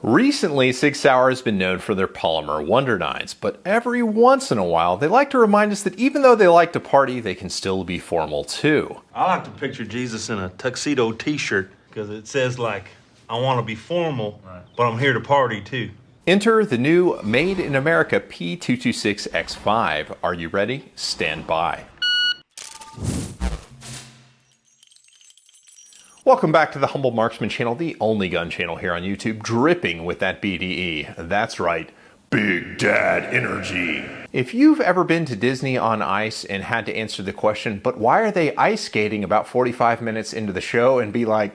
Recently, SIG Sauer has been known for their polymer Wonder Nines, but every once in a while, they like to remind us that even though they like to party, they can still be formal too. I like to picture Jesus in a tuxedo t-shirt because it says like, I want to be formal, but I'm here to party too. Enter the new Made in America P226 X5. Are you ready? Stand by. Welcome back to the Humble Marksman channel, the only gun channel here on YouTube dripping with that BDE. That's right, Big Dad Energy. If you've ever been to Disney on ice and had to answer the question, but why are they ice skating about 45 minutes into the show, and be like,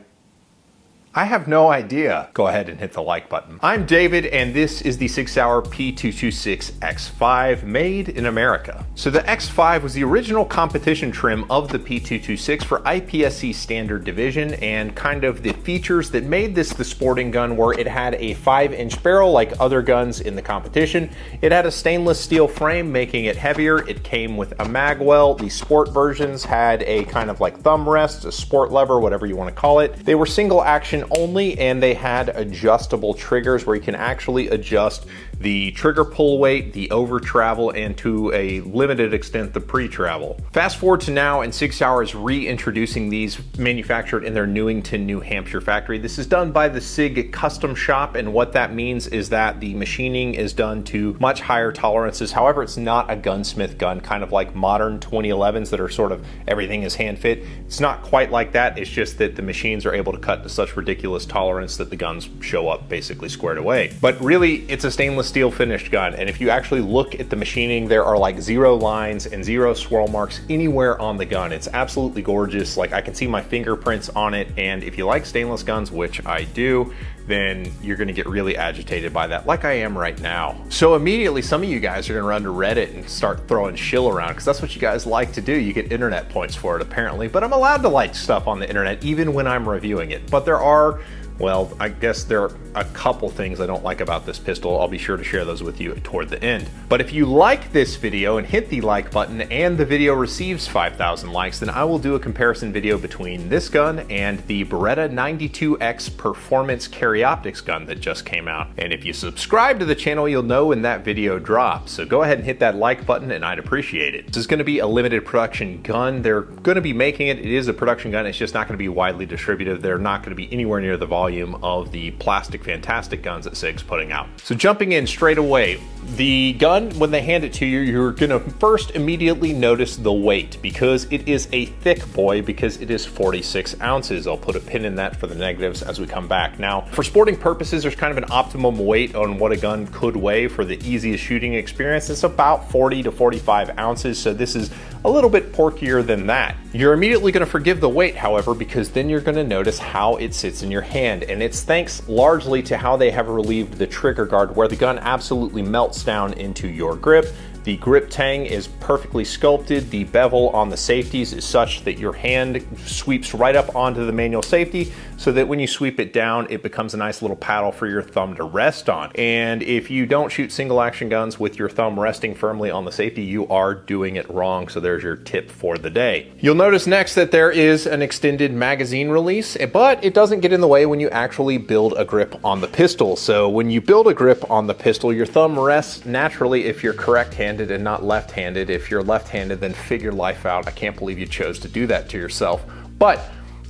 I have no idea, go ahead and hit the like button. I'm David, and this is the SIG Sauer P226 X5 made in America. So the X5 was the original competition trim of the P226 for IPSC standard division, and kind of the features that made this the sporting gun were it had a 5-inch barrel like other guns in the competition. It had a stainless steel frame, making it heavier. It came with a mag well. The sport versions had a kind of like thumb rest, a sport lever, whatever you want to call it. They were single action only, and they had adjustable triggers where you can actually adjust the trigger pull weight, the over travel, and to a limited extent the pre-travel. Fast forward to now, and SIG Sauer is reintroducing these, manufactured in their Newington, New Hampshire factory. This is done by the SIG Custom Shop, and what that means is that the machining is done to much higher tolerances. However, it's not a gunsmith gun, kind of like modern 2011s that are sort of everything is hand fit. It's not quite like that. It's just that the machines are able to cut to such ridiculous tolerance that the guns show up basically squared away. But really, it's a stainless steel finished gun, and if you actually look at the machining, there are like 0 lines and 0 swirl marks anywhere on the gun. It's absolutely gorgeous. Like, I can see my fingerprints on it, and if you like stainless guns, which I do, then you're gonna get really agitated by that, like I am right now. So immediately, some of you guys are gonna run to Reddit and start throwing shill around, because that's what you guys like to do. You get internet points for it, apparently, but I'm allowed to like stuff on the internet even when I'm reviewing it. But there are, well, I guess there are a couple things I don't like about this pistol. I'll be sure to share those with you toward the end. But if you like this video and hit the like button and the video receives 5,000 likes, then I will do a comparison video between this gun and the Beretta 92X Performance Carry Optics gun that just came out. And if you subscribe to the channel, you'll know when that video drops. So go ahead and hit that like button, and I'd appreciate it. This is gonna be a limited production gun. They're gonna be making it. It is a production gun. It's just not gonna be widely distributed. They're not gonna be anywhere near the volume of the plastic fantastic guns that SIG's putting out. So jumping in straight away, the gun, when they hand it to you, you're gonna first immediately notice the weight, because it is a thick boy, because it is 46 ounces. I'll put a pin in that for the negatives as we come back. Now, for sporting purposes, there's kind of an optimum weight on what a gun could weigh for the easiest shooting experience. It's about 40 to 45 ounces, so this is a little bit porkier than that. You're immediately gonna forgive the weight, however, because then you're gonna notice how it sits in your hand, and it's thanks largely to how they have relieved the trigger guard, where the gun absolutely melts down into your grip. The grip tang is perfectly sculpted. The bevel on the safeties is such that your hand sweeps right up onto the manual safety, so that when you sweep it down, it becomes a nice little paddle for your thumb to rest on. And if you don't shoot single action guns with your thumb resting firmly on the safety, you are doing it wrong. So there's your tip for the day. You'll notice next that there is an extended magazine release, but it doesn't get in the way when you actually build a grip on the pistol. So when you build a grip on the pistol, your thumb rests naturally if you're correct-handed and not left-handed. If you're left-handed, then figure life out. I can't believe you chose to do that to yourself. But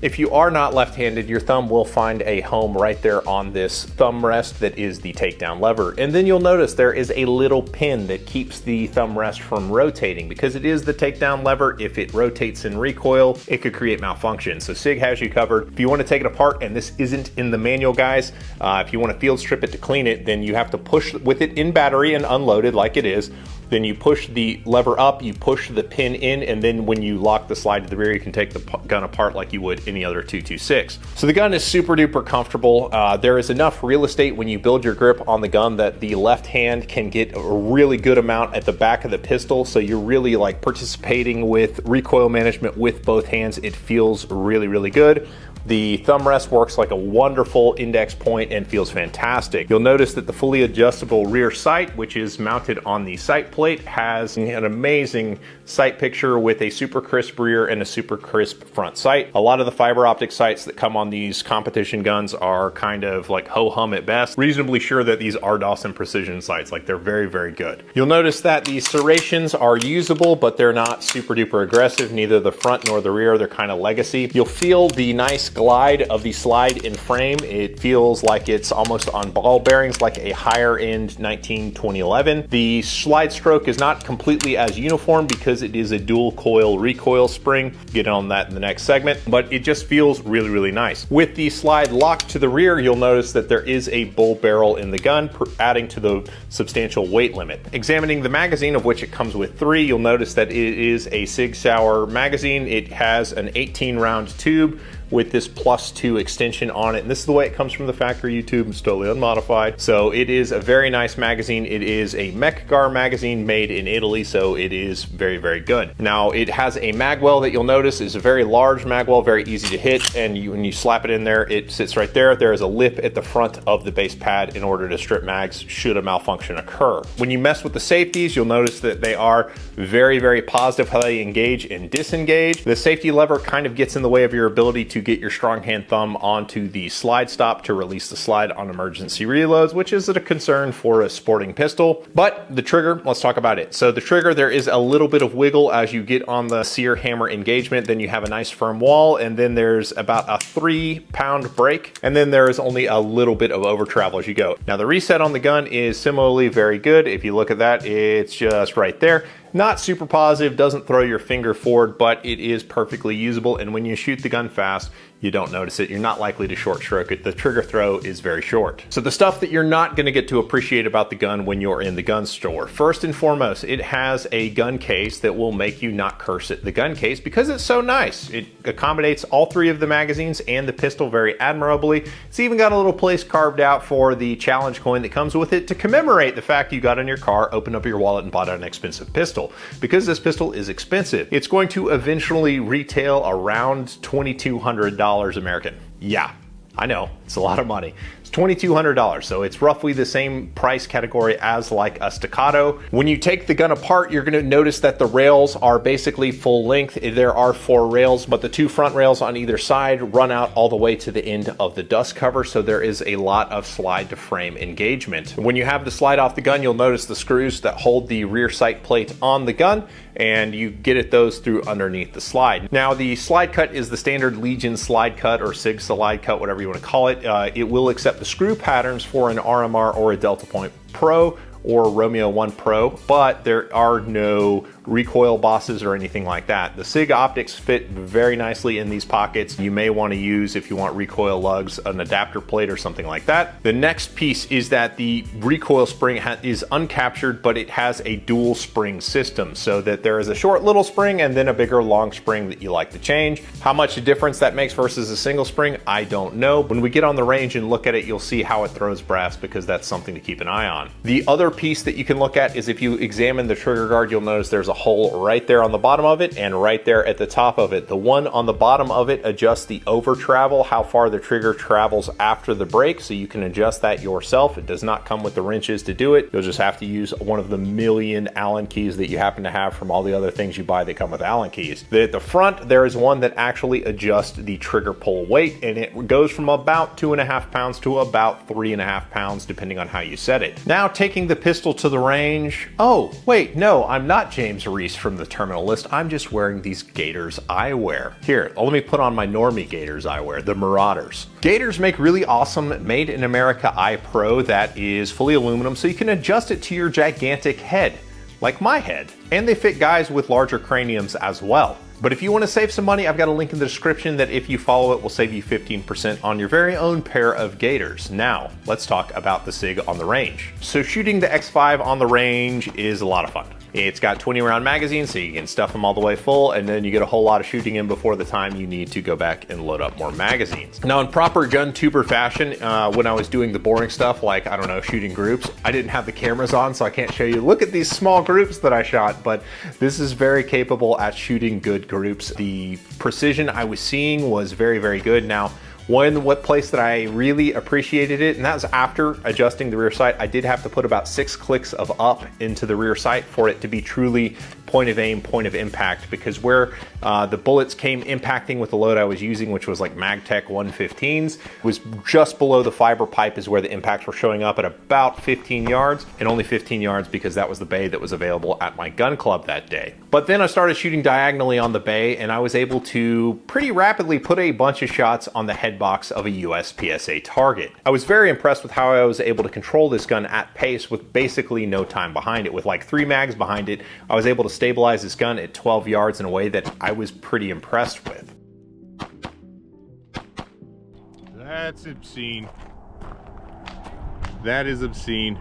if you are not left-handed, your thumb will find a home right there on this thumb rest that is the takedown lever. And then you'll notice there is a little pin that keeps the thumb rest from rotating, because it is the takedown lever. If it rotates in recoil, it could create malfunction. So SIG has you covered. If you want to take it apart, and this isn't in the manual, guys, if you want to field strip it to clean it, then you have to push with it in battery and unloaded like it is. Then you push the lever up, you push the pin in, and then when you lock the slide to the rear, you can take the gun apart like you would any other 226. So the gun is super duper comfortable. There is enough real estate when you build your grip on the gun that the left hand can get a really good amount at the back of the pistol. So you're really like participating with recoil management with both hands. It feels really, really good. The thumb rest works like a wonderful index point and feels fantastic. You'll notice that the fully adjustable rear sight, which is mounted on the sight plate, has an amazing sight picture with a super crisp rear and a super crisp front sight. A lot of the fiber optic sights that come on these competition guns are kind of like ho-hum at best. Reasonably sure that these are Dawson precision sights, like they're very, very good. You'll notice that the serrations are usable, but they're not super duper aggressive, neither the front nor the rear. They're kind of legacy. You'll feel the nice glide of the slide in frame. It feels like it's almost on ball bearings, like a higher end 2011. The slide stroke is not completely as uniform because it is a dual coil recoil spring. Get on that in the next segment, but it just feels really, really nice. With the slide locked to the rear, you'll notice that there is a bull barrel in the gun, adding to the substantial weight limit. Examining the magazine, of which it comes with 3, you'll notice that it is a SIG Sauer magazine. It has an 18 round tube with this +2 extension on it. And this is the way it comes from the factory YouTube. It's totally unmodified. So it is a very nice magazine. It is a Mechgar magazine made in Italy, so it is very, very good. Now it has a magwell that you'll notice is a very large magwell, very easy to hit, and when you slap it in there, it sits right there. There is a lip at the front of the base pad in order to strip mags should a malfunction occur. When you mess with the safeties, you'll notice that they are very, very positive how they engage and disengage. The safety lever kind of gets in the way of your ability to get your strong hand thumb onto the slide stop to release the slide on emergency reloads, which is a concern for a sporting pistol. But the trigger, let's talk about it. So the trigger, there is a little bit of wiggle as you get on the sear hammer engagement, then you have a nice firm wall, and then there's about a 3-pound brake, and then there is only a little bit of over travel as you go. Now the reset on the gun is similarly very good. If you look at that, it's just right there. Not super positive, doesn't throw your finger forward, but it is perfectly usable, and when you shoot the gun fast, you don't notice it. You're not likely to short stroke it. The trigger throw is very short. So the stuff that you're not gonna get to appreciate about the gun when you're in the gun store. First and foremost, it has a gun case that will make you not curse at the gun case because it's so nice. It accommodates all 3 of the magazines and the pistol very admirably. It's even got a little place carved out for the challenge coin that comes with it to commemorate the fact you got in your car, opened up your wallet, and bought an expensive pistol. Because this pistol is expensive, it's going to eventually retail around $2,200 American. Yeah, I know, it's a lot of money. It's $2,200, so it's roughly the same price category as like a Staccato. When you take the gun apart, you're gonna notice that the rails are basically full length. There are 4 rails, but the 2 front rails on either side run out all the way to the end of the dust cover, so there is a lot of slide to frame engagement. When you have the slide off the gun, you'll notice the screws that hold the rear sight plate on the gun, and you get at those through underneath the slide. Now the slide cut is the standard Legion slide cut or SIG slide cut, whatever you want to call it. It will accept the screw patterns for an RMR or a Delta Point Pro or Romeo 1 Pro, but there are no recoil bosses or anything like that. The SIG optics fit very nicely in these pockets. You may want to use, if you want recoil lugs, an adapter plate or something like that. The next piece is that the recoil spring is uncaptured, but it has a dual spring system, so that there is a short little spring and then a bigger long spring that you like to change. How much a difference that makes versus a single spring, I don't know. When we get on the range and look at it, you'll see how it throws brass, because that's something to keep an eye on. The other piece that you can look at is if you examine the trigger guard, you'll notice there's a hole right there on the bottom of it and right there at the top of it. The one on the bottom of it adjusts the over travel, how far the trigger travels after the break, so you can adjust that yourself. It does not come with the wrenches to do it. You'll just have to use one of the million Allen keys that you happen to have from all the other things you buy that come with Allen keys. At the front, there is one that actually adjusts the trigger pull weight, and it goes from about 2.5 pounds to about 3.5 pounds, depending on how you set it. Now, taking the pistol to the range. Oh, wait, no, I'm not James Reese from the Terminal List. I'm just wearing these Gators I wear. Here, let me put on my normie Gators I wear, the Marauders. Gators make really awesome made in America eye pro that is fully aluminum, so you can adjust it to your gigantic head, like my head. And they fit guys with larger craniums as well. But if you want to save some money, I've got a link in the description that if you follow it will save you 15% on your very own pair of Gators. Now, let's talk about the SIG on the range. So shooting the X5 on the range is a lot of fun. It's got 20 round magazines, so you can stuff them all the way full, and then you get a whole lot of shooting in before the time you need to go back and load up more magazines. Now in proper gun tuber fashion, when I was doing the boring stuff, like, I don't know, shooting groups, I didn't have the cameras on, so I can't show you, look at these small groups that I shot, but this is very capable at shooting good groups. The precision I was seeing was very, very good. Now, what place that I really appreciated it, and that was after adjusting the rear sight. I did have to put about 6 clicks of up into the rear sight for it to be truly point of aim, point of impact, because where the bullets came impacting with the load I was using, which was like MagTech 115s, was just below the fiber pipe is where the impacts were showing up at about 15 yards, and only 15 yards because that was the bay that was available at my gun club that day. But then I started shooting diagonally on the bay, and I was able to pretty rapidly put a bunch of shots on the head box of a US PSA target. I was very impressed with how I was able to control this gun at pace with basically no time behind it. With like 3 mags behind it, I was able to stabilize this gun at 12 yards in a way that I was pretty impressed with. That's obscene. That is obscene.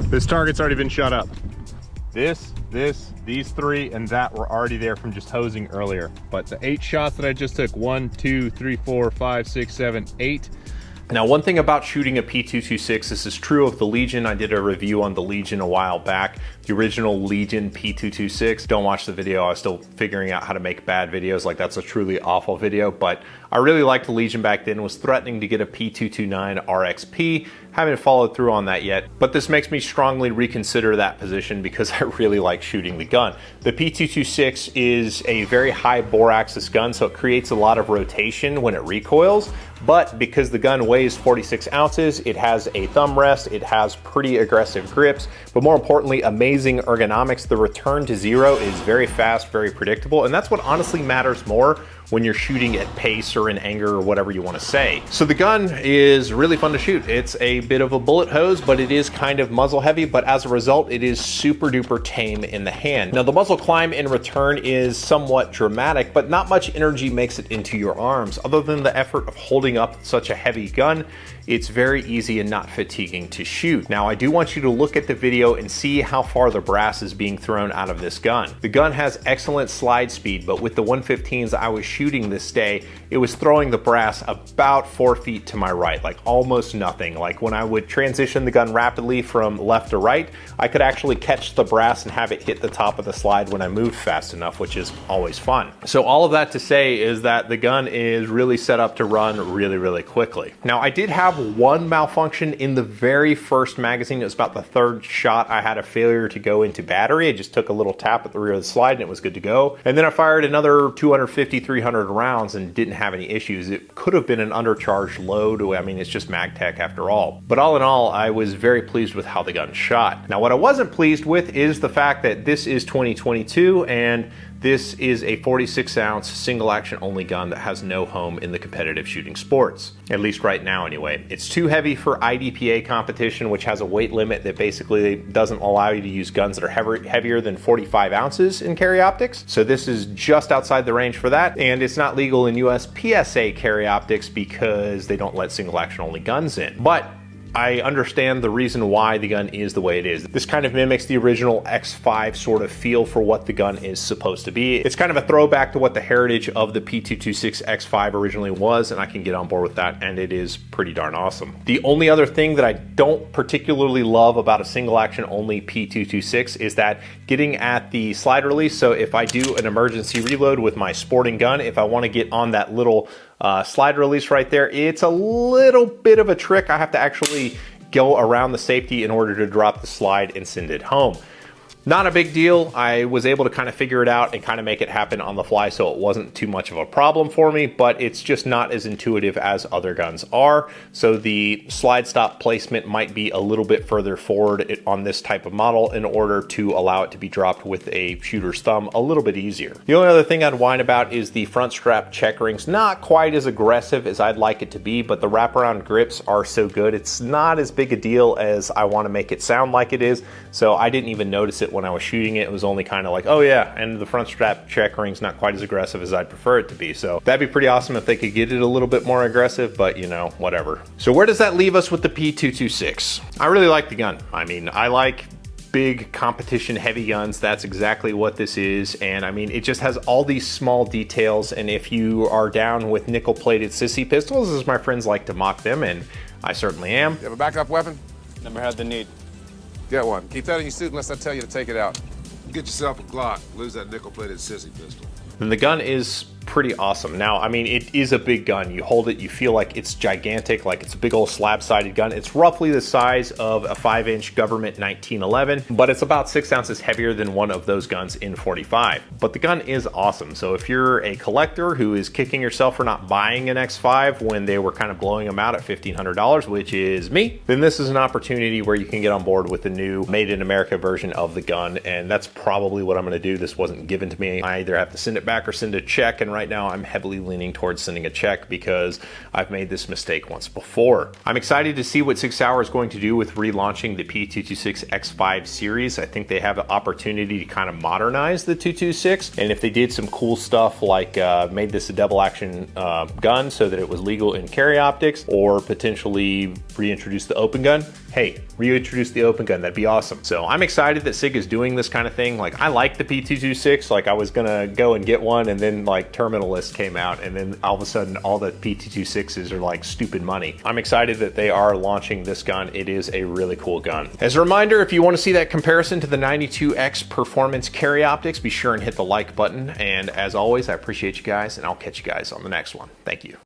This target's already been shot up. These 3, and that were already there from just hosing earlier. But the 8 shots that I just took, 1, 2, 3, 4, 5, 6, 7, 8. Now, one thing about shooting a P226, this is true of the Legion. I did a review on the Legion a while back, the original Legion P226. Don't watch the video, I was still figuring out how to make bad videos. Like, that's a truly awful video, but I really liked the Legion back then, was threatening to get a P229 RXP. Haven't followed through on that yet, but this makes me strongly reconsider that position because I really like shooting the gun. The P226 is a very high bore axis gun, so it creates a lot of rotation when it recoils, but because the gun weighs 46 ounces, it has a thumb rest, it has pretty aggressive grips, but more importantly, amazing ergonomics. The return to zero is very fast, very predictable, and that's what honestly matters more when you're shooting at pace or in anger or whatever you want to say. So the gun is really fun to shoot. It's a bit of a bullet hose, but it is kind of muzzle heavy, but as a result, it is super duper tame in the hand. Now the muzzle climb in return is somewhat dramatic, but not much energy makes it into your arms. Other than the effort of holding up such a heavy gun, it's very easy and not fatiguing to shoot. Now I do want you to look at the video and see how far the brass is being thrown out of this gun. The gun has excellent slide speed, but with the 115s I was shooting this day, it was throwing the brass about 4 feet to my right, like almost nothing. Like when I would transition the gun rapidly from left to right, I could actually catch the brass and have it hit the top of the slide when I moved fast enough, which is always fun. So all of that to say is that the gun is really set up to run really, really quickly. Now I did have one malfunction in the very first magazine. It was about the 3rd shot. I had a failure to go into battery. I just took a little tap at the rear of the slide and it was good to go. And then I fired another 250, 300 rounds and didn't have any issues. It could have been an undercharged load. I mean, it's just MagTech after all. But all in all, I was very pleased with how the gun shot. Now, what I wasn't pleased with is the fact that this is 2022 and this is a 46 ounce single action only gun that has no home in the competitive shooting sports. At least right now anyway. It's too heavy for IDPA competition, which has a weight limit that basically doesn't allow you to use guns that are heavier than 45 ounces in carry optics. So this is just outside the range for that. And it's not legal in US PSA carry optics because they don't let single action only guns in. But I understand the reason why the gun is the way it is. This kind of mimics the original X5 sort of feel for what the gun is supposed to be. It's kind of a throwback to what the heritage of the P226 X5 originally was, and I can get on board with that, and it is pretty darn awesome. The only other thing that I don't particularly love about a single action only P226 is that getting at the slide release, so if I do an emergency reload with my sporting gun, if I want to get on that little slide release right there, it's a little bit of a trick. I have to actually go around the safety in order to drop the slide and send it home. Not a big deal. I was able to kind of figure it out and kind of make it happen on the fly, so it wasn't too much of a problem for me, but it's just not as intuitive as other guns are. So the slide stop placement might be a little bit further forward on this type of model in order to allow it to be dropped with a shooter's thumb a little bit easier. The only other thing I'd whine about is the front strap check rings. Not quite as aggressive as I'd like it to be, but the wraparound grips are so good. It's not as big a deal as I want to make it sound like it is, so I didn't even notice it when I was shooting it. It was only kind of like, oh yeah, and the front strap check ring's not quite as aggressive as I'd prefer it to be. So that'd be pretty awesome if they could get it a little bit more aggressive, but you know, whatever. So where does that leave us with the P226? I really like the gun. I mean, I like big competition heavy guns, that's exactly what this is. And I mean, it just has all these small details. And if you are down with nickel plated sissy pistols, as my friends like to mock them, and I certainly am. You have a backup weapon? Never had the need. Get one. Keep that in your suit unless I tell you to take it out. Get yourself a Glock. Lose that nickel-plated sissy pistol. And the gun is pretty awesome. Now, I mean, it is a big gun. You hold it, you feel like it's gigantic, like it's a big old slab-sided gun. It's roughly the size of a 5-inch government 1911, but it's about 6 ounces heavier than one of those guns in 45. But the gun is awesome. So if you're a collector who is kicking yourself for not buying an X5 when they were kind of blowing them out at $1,500, which is me, then this is an opportunity where you can get on board with the new Made in America version of the gun. And that's probably what I'm going to do. This wasn't given to me. I either have to send it back or send a check. And right now I'm heavily leaning towards sending a check because I've made this mistake once before. I'm excited to see what SIG Sauer is going to do with relaunching the P226 X5 series. I think they have the opportunity to kind of modernize the 226, and if they did some cool stuff like made this a double action gun so that it was legal in carry optics, or potentially reintroduce the open gun, hey, reintroduce the open gun, that'd be awesome. So I'm excited that SIG is doing this kind of thing. Like, I like the P226, like I was gonna go and get one, and then like Terminalist came out, and then all of a sudden all the P226s are like stupid money. I'm excited that they are launching this gun. It is a really cool gun. As a reminder, if you want to see that comparison to the 92X performance carry optics, be sure and hit the like button. And as always, I appreciate you guys, and I'll catch you guys on the next one. Thank you.